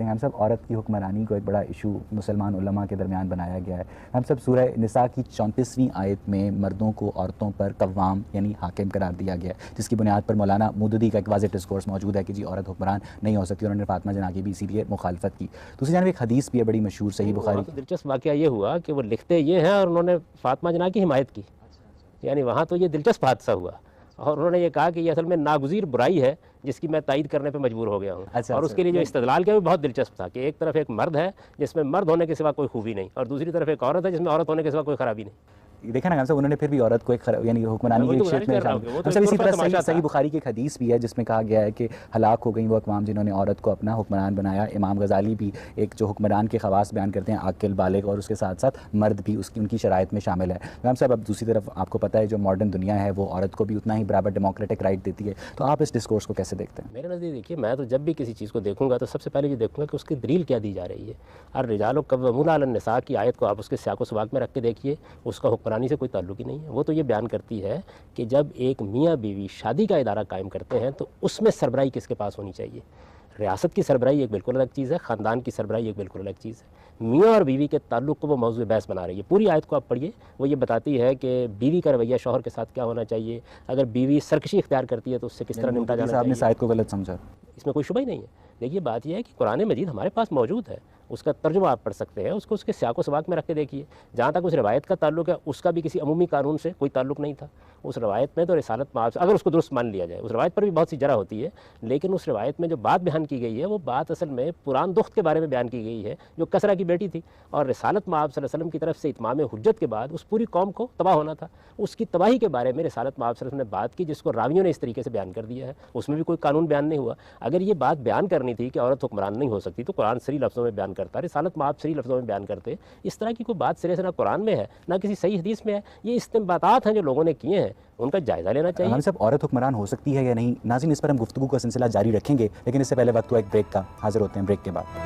ہم سب عورت کی حکمرانی کو ایک بڑا ایشو مسلمان علماء کے درمیان بنایا گیا ہے. ہم سب سورہ نساء کی 34ویں آیت میں مردوں کو عورتوں پر قوام یعنی حاکم قرار دیا گیا ہے، جس کی بنیاد پر مولانا مودودی کا ایک واضح ڈسکورس موجود ہے کہ جی عورت حکمران نہیں ہو سکتی، اور انہوں نے فاطمہ جناح کی بھی اسی لیے مخالفت کی. دوسری جانب ایک حدیث بھی ہے بڑی مشہور صحیح بخاری کی. دلچسپ واقعہ یہ ہوا کہ وہ لکھتے یہ ہیں اور انہوں نے فاطمہ جناح کی حمایت کی، یعنی وہاں تو یہ دلچسپ حادثہ ہوا، اور انہوں نے یہ کہا کہ یہ اصل میں ناگزیر برائی ہے جس کی میں تائید کرنے پہ مجبور ہو گیا ہوں. اور اس کے لیے جو استدلال کیا وہ بہت دلچسپ تھا کہ ایک طرف ایک مرد ہے جس میں مرد ہونے کے سوا کوئی خوبی نہیں، اور دوسری طرف ایک عورت ہے جس میں عورت ہونے کے سوا کوئی خرابی نہیں. دیکھا نا ہم صاحب، انہوں نے پھر بھی عورت کو ایک یعنی حکمرانی کی ایک شیپ میں ہم سب اسی طرح صحیح بخاری کی ایک حدیث بھی ہے جس میں کہا گیا ہے کہ ہلاک ہو گئیں وہ اقوام جنہوں نے عورت کو اپنا حکمران بنایا. امام غزالی بھی ایک جو حکمران کے خواص بیان کرتے ہیں، عاقل، بالغ، اور اس کے ساتھ ساتھ مرد بھی ان کی شرائط میں شامل ہے. ہم صاحب اب دوسری طرف آپ کو پتہ ہے جو ماڈرن دنیا ہے وہ عورت کو بھی اتنا ہی برابر ڈیموکریٹک رائٹ دیتی ہے، تو آپ اس ڈسکورس کو کیسے دیکھتے ہیں؟ میرے نزدیک دیکھیے، میں تو جب بھی کسی چیز کو دیکھوں گا تو سب سے پہلے یہ دیکھوں گا کہ اس کی دلیل کیا دی جا رہی ہے. الرجال قوامون علی النساء کی آیت کو آپ اس کے سیاق و سباق میں رکھ کے دیکھیے، اس کا حکمرانی سے کوئی تعلق ہی نہیں ہے. وہ تو یہ بیان کرتی ہے کہ جب ایک میاں بیوی شادی کا ادارہ قائم کرتے ہیں تو اس میں سربراہی کس کے پاس ہونی چاہیے. ریاست کی سربراہی ایک بالکل الگ چیز ہے، خاندان کی سربراہی ایک بالکل الگ چیز ہے. میاں اور بیوی کے تعلق کو وہ موضوع بحث بنا رہی ہے. پوری آیت کو آپ پڑھیے، وہ یہ بتاتی ہے کہ بیوی کا رویہ شوہر کے ساتھ کیا ہونا چاہیے، اگر بیوی سرکشی اختیار کرتی ہے تو اس سے کس طرح نمٹا جانا آپ نے چاہیے. آیت کو غلط سمجھا. اس میں کوئی شبہ ہی نہیں ہے. دیکھیے بات یہ ہے کہ قرآن مجید ہمارے پاس موجود ہے، اس کا ترجمہ آپ پڑھ سکتے ہیں، اس کو اس کے سیاق و سباق میں رکھ کے دیکھیے. جہاں تک اس روایت کا تعلق ہے اس کا بھی کسی عمومی قانون سے کوئی تعلق نہیں تھا. اس روایت میں تو رسالت معاف، اگر اس کو درست مان لیا جائے، اس روایت پر بھی بہت سی جرح ہوتی ہے، لیکن اس روایت میں جو بات بیان کی گئی ہے وہ بات اصل میں پران دخت کے بارے میں بیان کی گئی ہے جو کسرا کی بیٹی تھی، اور رسالت معاف صلی اللہ علیہ وسلم کی طرف سے اتمام حجت کے بعد اس پوری قوم کو تباہ ہونا تھا. اس کی تباہی کے بارے میں رسالت معاف صلی اللہ علیہ وسلم نے بات کی جس کو راویوں نے اس طریقے سے بیان کر دیا ہے. اس میں بھی کوئی قانون بیان نہیں ہوا. اگر یہ بات بیان کرنی تھی کہ عورت حکمران نہیں ہو سکتی تو قرآن صریح لفظوں میں بیان کرتا، رسالت معاف صریح لفظوں میں بیان کرتے. اس طرح کی کوئی بات سرے سے نہ قرآن میں ہے نہ کسی صحیح حدیث میں ہے. یہ استنباطات ہیں جو لوگوں نے کیے ہیں، ان کا جائزہ لینا چاہیے. ہم سب عورت حکمران ہو سکتی ہے یا نہیں، ناظرین اس پر ہم گفتگو کا سلسلہ جاری رکھیں گے، لیکن اس سے پہلے وقت ہوا ایک بریک کا. حاضر ہوتے ہیں بریک کے بعد.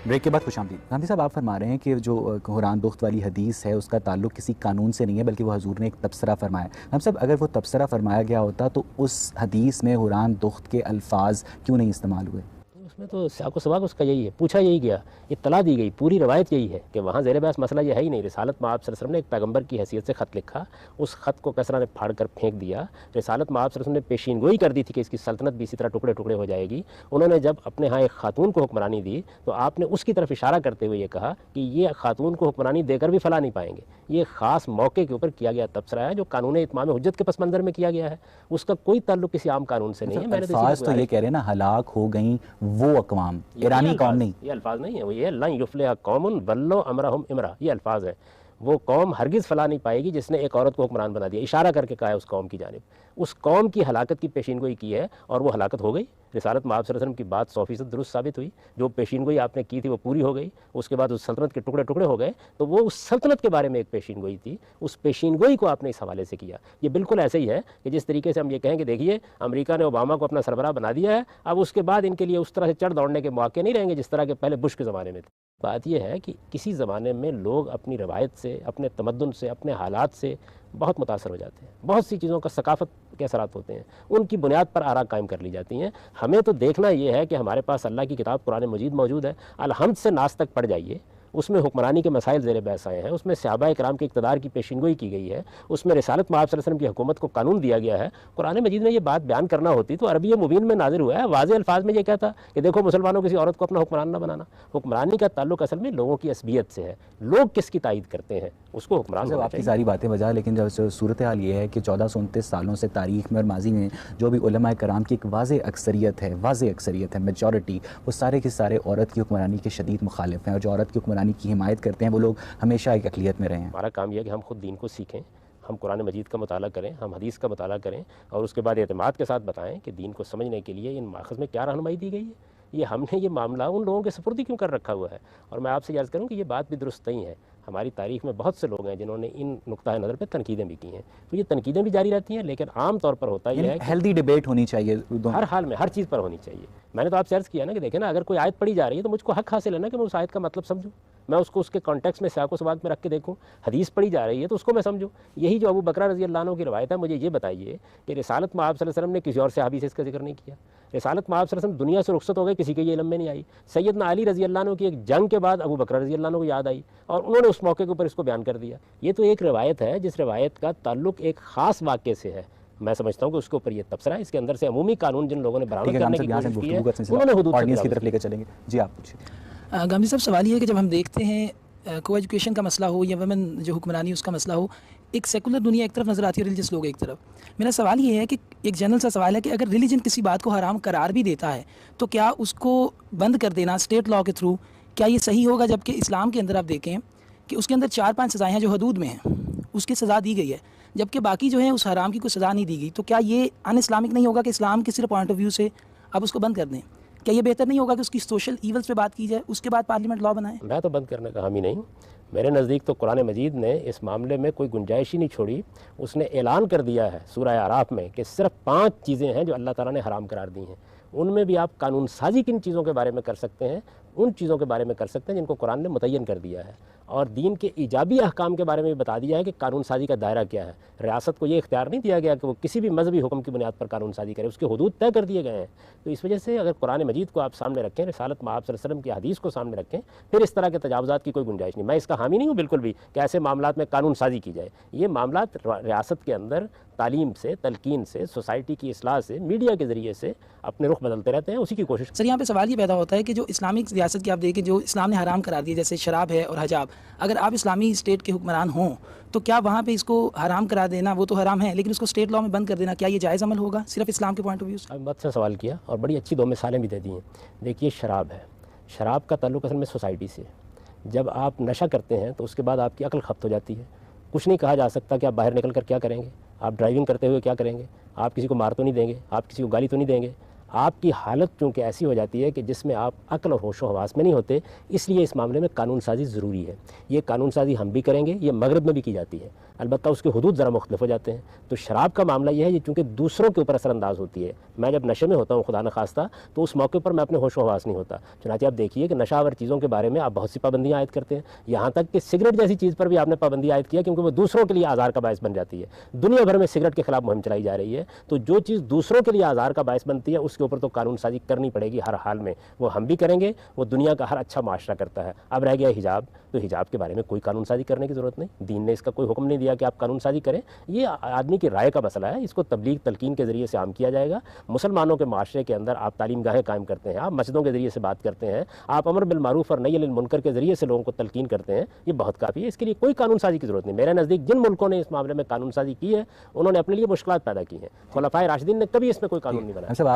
بریک کے بعد خوش آمدید. گاندھی صاحب آپ فرما رہے ہیں کہ جو قرآن دخت والی حدیث ہے اس کا تعلق کسی قانون سے نہیں ہے بلکہ وہ حضور نے ایک تبصرہ فرمایا. ہم سب اگر وہ تبصرہ فرمایا گیا ہوتا تو اس حدیث میں قرآن دخت کے الفاظ کیوں نہیں استعمال ہوئے؟ اس میں تو سیاق و سباق اس کا یہی ہے، پوچھا یہی گیا، اطلاع دی گئی، پوری روایت یہی ہے کہ وہاں زیر بحث مسئلہ یہ ہے ہی نہیں. رسالت مآب صلی اللہ علیہ وسلم نے ایک پیغمبر کی حیثیت سے خط لکھا، اس خط کو کسرا نے پھاڑ کر پھینک دیا. رسالت مآب صلی اللہ علیہ وسلم نے پیشین گوئی کر دی تھی کہ اس کی سلطنت بھی اسی طرح ٹکڑے ٹکڑے ہو جائے گی. انہوں نے جب اپنے ہاں ایک خاتون کو حکمرانی دی تو آپ نے اس کی طرف اشارہ کرتے ہوئے یہ کہا کہ یہ خاتون کو حکمرانی دے کر بھی فلاح نہیں پائیں گے. یہ خاص موقع کے اوپر کیا گیا تبصرہ ہے جو قانون اتمام حجت کے پس منظر میں کیا گیا ہے، اس کا کوئی تعلق کسی عام قانون سے نہیں ہے. الفاظ تو یہ کہہ رہے ہیں نا، ہلاک ہو گئیں وہ اقوام، ایرانی قوم نہیں. یہ الفاظ نہیں ہے، وہ یہ لن یفلح قوم ولوا امرهم امرا، یہ الفاظ ہے. وہ قوم ہرگز فلاح نہیں پائے گی جس نے ایک عورت کو حکمران بنا دیا. اشارہ کر کے کہا ہے اس قوم کی جانب. اس قوم کی ہلاکت کی پیشین گوئی کی ہے اور وہ ہلاکت ہو گئی. رسالت مآب صلی اللہ علیہ وسلم کی بات 100% درست ثابت ہوئی. جو پیشین گوئی آپ نے کی تھی وہ پوری ہو گئی. اس کے بعد اس سلطنت کے ٹکڑے ٹکڑے ہو گئے. تو وہ اس سلطنت کے بارے میں ایک پیشین گوئی تھی، اس پیشین گوئی کو آپ نے اس حوالے سے کیا. یہ بالکل ایسے ہی ہے کہ جس طریقے سے ہم یہ کہیں کہ دیکھیے امریکہ نے اوباما کو اپنا سربراہ بنا دیا ہے، اب اس کے بعد ان کے لیے اس طرح سے چڑھ دوڑنے کے مواقع نہیں رہیں گے جس طرح کے پہلے بش کے زمانے میں تھے. بات یہ ہے کہ کسی زمانے میں لوگ اپنی روایت سے، اپنے تمدن سے، اپنے حالات سے بہت متاثر ہو جاتے ہیں. بہت سی چیزوں کا ثقافت کے اثرات ہوتے ہیں، ان کی بنیاد پر آراء قائم کر لی جاتی ہیں. ہمیں تو دیکھنا یہ ہے کہ ہمارے پاس اللہ کی کتاب قرآن مجید موجود ہے. الحمد سے ناس تک پڑھ جائیے، اس میں حکمرانی کے مسائل زیر بحث آئے ہیں، اس میں صحابہ کرام کے اقتدار کی پیشین گوئی کی گئی ہے، اس میں رسالت مآب صلی اللہ علیہ وسلم کی حکومت کو قانون دیا گیا ہے. قرآن مجید میں یہ بات بیان کرنا ہوتی تو عربی مبین میں نازل ہوا ہے، واضح الفاظ میں یہ کہتا کہ دیکھو مسلمانوں کسی عورت کو اپنا حکمران نہ بنانا. حکمرانی کا تعلق اصل میں لوگوں کی عصبیت سے ہے، لوگ کس کی تائید کرتے ہیں اس کو حکمران ہونا آپ کی چاہیے. ساری باتیں بجا، لیکن جب صورتحال یہ ہے کہ 1429 سالوں سے تاریخ میں اور ماضی میں جو بھی علماء کرام کی ایک واضح اکثریت ہے میجورٹی، وہ سارے کے سارے عورت کی حکمرانی کے شدید مخالف ہیں، اور جو عورت کی حکمرانی کی حمایت کرتے ہیں وہ لوگ ہمیشہ ایک اقلیت میں رہے ہیں. ہمارا کام یہ ہے کہ ہم خود دین کو سیکھیں، ہم قرآن مجید کا مطالعہ کریں، ہم حدیث کا مطالعہ کریں، اور اس کے بعد اعتماد کے ساتھ بتائیں کہ دین کو سمجھنے کے لیے ان ماخذ میں کیا رہنمائی دی گئی ہے. یہ ہم نے یہ معاملہ ان لوگوں کے سپرد کیوں کر رکھا ہوا ہے؟ اور میں آپ سے عرض کروں کہ یہ بات بھی درست نہیں ہے. ہماری تاریخ میں بہت سے لوگ ہیں جنہوں نے ان نقطۂ نظر پہ تنقیدیں بھی کی ہیں, تو یہ تنقیدیں بھی جاری رہتی ہیں, لیکن عام طور پر ہوتا یہ ہے کہ ہیلدی ڈیبیٹ ہونی چاہیے ہر حال میں ہر چیز پر ہونی چاہیے. میں نے تو آپ سے عرض کیا نا کہ دیکھیں نا, اگر کوئی آیت پڑھی جا رہی ہے تو مجھ کو حق حاصل ہے نا کہ میں اس آیت کا مطلب سمجھوں, میں اس کو اس کے کانٹیکس میں سیاق و سباق میں رکھ کے دیکھوں. حدیث پڑھی جا رہی ہے تو اس کو میں سمجھوں. یہی جو ابو بکر رضی اللہ عنہ کی روایت ہے, مجھے یہ بتائیے کہ رسالت میں آپ صلی اللہ علیہ وسلم نے کسی اور صحابی سے اس کا ذکر نہیں کیا. رسالت میں آپ صلی اللہ علیہ وسلم دنیا سے رخصت ہو گئے, کسی کے یہ علم میں نہیں آئی. سیدنا علی رضی اللہ عنہ کی ایک جنگ کے بعد ابو بکر رضی اللہ عنہ کو یاد آئی اور انہوں نے اس موقع کے اوپر اس کو بیان کر دیا. یہ تو ایک روایت ہے جس روایت کا تعلق ایک خاص واقعے سے ہے. میں سمجھتا ہوں کہ اس کے اوپر یہ تبصرہ ہے, اس کے اندر سے عمومی قانون جن لوگوں نے برآمد کرنے کی کوشش کی ہے انہوں نے حدود آڈینس کی طرف لے کے چلیں گے. جی آپ پوچھیں. گامزی صاحب, سوال یہ ہے کہ جب ہم دیکھتے ہیں کو ایجوکیشن کا مسئلہ ہو یا ویمن جو حکمرانی اس کا مسئلہ ہو, ایک سیکولر دنیا ایک طرف نظر آتی ہے, ریلیجس لوگ ایک طرف. میرا سوال یہ ہے کہ ایک جنرل سا سوال ہے کہ اگر ریلیجن کسی بات کو حرام قرار بھی دیتا ہے تو کیا اس کو بند کر دینا اسٹیٹ لاء کے تھرو کیا یہ صحیح ہوگا؟ جبکہ اسلام کے اندر آپ دیکھیں کہ اس کے اندر 4-5 سزائیں ہیں جو حدود میں ہیں, اس کی سزا دی گئی ہے, جبکہ باقی جو ہیں اس حرام کی کوئی سزا نہیں دی گئی. تو کیا یہ ان اسلامک نہیں ہوگا کہ اسلام کے صرف پوائنٹ آف ویو سے آپ اس کو بند کر دیں؟ کیا یہ بہتر نہیں ہوگا کہ اس کی سوشل ایولز پہ بات کی جائے, اس کے بعد پارلیمنٹ لاء بنائے؟ میں تو بند کرنے کا حامی نہیں ہوں. میرے نزدیک تو قرآن مجید نے اس معاملے میں کوئی گنجائش ہی نہیں چھوڑی. اس نے اعلان کر دیا ہے سورہ اعراف میں کہ صرف 5 چیزیں ہیں جو اللہ تعالیٰ نے حرام قرار دی ہیں. ان میں بھی آپ قانون سازی کن چیزوں کے بارے میں کر سکتے ہیں, ان چیزوں کے بارے میں کر سکتے ہیں جن کو قرآن نے متعین کر دیا ہے, اور دین کے ایجابی احکام کے بارے میں بھی بتا دیا ہے کہ قانون سازی کا دائرہ کیا ہے. ریاست کو یہ اختیار نہیں دیا گیا کہ وہ کسی بھی مذہبی حکم کی بنیاد پر قانون سازی کرے, اس کے حدود طے کر دیے گئے ہیں. تو اس وجہ سے اگر قرآن مجید کو آپ سامنے رکھیں, رسالت میں آپ صلی اللہ علیہ وسلم کی حدیث کو سامنے رکھیں, پھر اس طرح کے تجاوزات کی کوئی گنجائش نہیں. میں اس کا حامی نہیں ہوں بالکل بھی کہ ایسے معاملات میں قانون سازی کی جائے. یہ معاملات ریاست کے اندر تعلیم سے, تلقین سے, سوسائٹی کی اصلاح سے, میڈیا کے ذریعے سے اپنے رخ بدلتے رہتے ہیں, اسی کی کوشش. سر, یہاں پہ سوال یہ پیدا ہوتا ہے کہ جو اسلامک ریاست کی آپ دیکھیں جو اسلام نے حرام قرار دی, جیسے شراب ہے اور حجاب, اگر آپ اسلامی اسٹیٹ کے حکمران ہوں تو کیا وہاں پہ اس کو حرام قرار دینا, وہ تو حرام ہے, لیکن اس کو اسٹیٹ لاء میں بند کر دینا, کیا یہ جائز عمل ہوگا صرف اسلام کے پوائنٹ آف ویو سے؟ اب بہت سے سوال کیا اور بڑی اچھی 2 مثالیں بھی دے دی ہیں. دیکھیے, شراب ہے, شراب کا تعلق اصل میں سوسائٹی سے. جب آپ نشہ کرتے ہیں تو اس کے بعد آپ کی عقل ختم ہو جاتی ہے. کچھ نہیں کہا جا سکتا کہ آپ باہر نکل کر کیا کریں گے, آپ ڈرائیونگ کرتے ہوئے کیا کریں گے, آپ کسی کو مار تو نہیں دیں گے, آپ کسی کو گالی تو نہیں دیں گے. آپ کی حالت چونکہ ایسی ہو جاتی ہے کہ جس میں آپ عقل اور ہوش و حواس میں نہیں ہوتے, اس لیے اس معاملے میں قانون سازی ضروری ہے. یہ قانون سازی ہم بھی کریں گے, یہ مغرب میں بھی کی جاتی ہے, البتہ اس کے حدود ذرا مختلف ہو جاتے ہیں. تو شراب کا معاملہ یہ ہے, یہ چونکہ دوسروں کے اوپر اثر انداز ہوتی ہے. میں جب نشے میں ہوتا ہوں خدا نخواستہ, تو اس موقع پر میں اپنے ہوش و حواس نہیں ہوتا. چنانچہ آپ دیکھیے کہ نشہ آور چیزوں کے بارے میں آپ بہت سی پابندیاں عائد کرتے ہیں, یہاں تک کہ سگریٹ جیسی چیز پر بھی آپ نے پابندی عائد کیا, کیونکہ وہ دوسروں کے لیے آزار کا باعث بن جاتی ہے. دنیا بھر میں سگریٹ کے خلاف مہم چلائی جا رہی ہے, تو جو چیز دوسروں کے لیے آزار کا باعث بنتی ہے اس کے اوپر تو قانون سازی کرنی پڑے گی ہر حال میں. وہ ہم بھی کریں گے, وہ دنیا کا ہر اچھا معاشرہ کرتا ہے. اب رہ گیا حجاب, تو حجاب کے بارے میں کوئی قانون سازی کرنے کی ضرورت نہیں. دین نے اس کا کوئی حکم نہیں دیا کہ آپ قانون سازی کریں. یہ آدمی کی رائے کا مسئلہ ہے, اس کو تبلیغ تلقین کے ذریعے سے عام کیا جائے گا. مسلمانوں کے معاشرے کے اندر آپ تعلیم گاہیں قائم کرتے ہیں, آپ مسجدوں کے ذریعے سے بات کرتے ہیں, آپ امر بالمعروف اور نہی عن المنکر کے ذریعے سے لوگوں کو تلقین کرتے ہیں, یہ بہت کافی ہے. اس کے لیے کوئی قانون سازی کی ضرورت نہیں. میرے نزدیک جن ملکوں نے اس معاملے میں قانون سازی کی ہے انہوں نے اپنے لیے مشکلات پیدا کی ہیں. خلفائے راشدین نے کبھی اس میں کوئی قانون نہیں بنایا.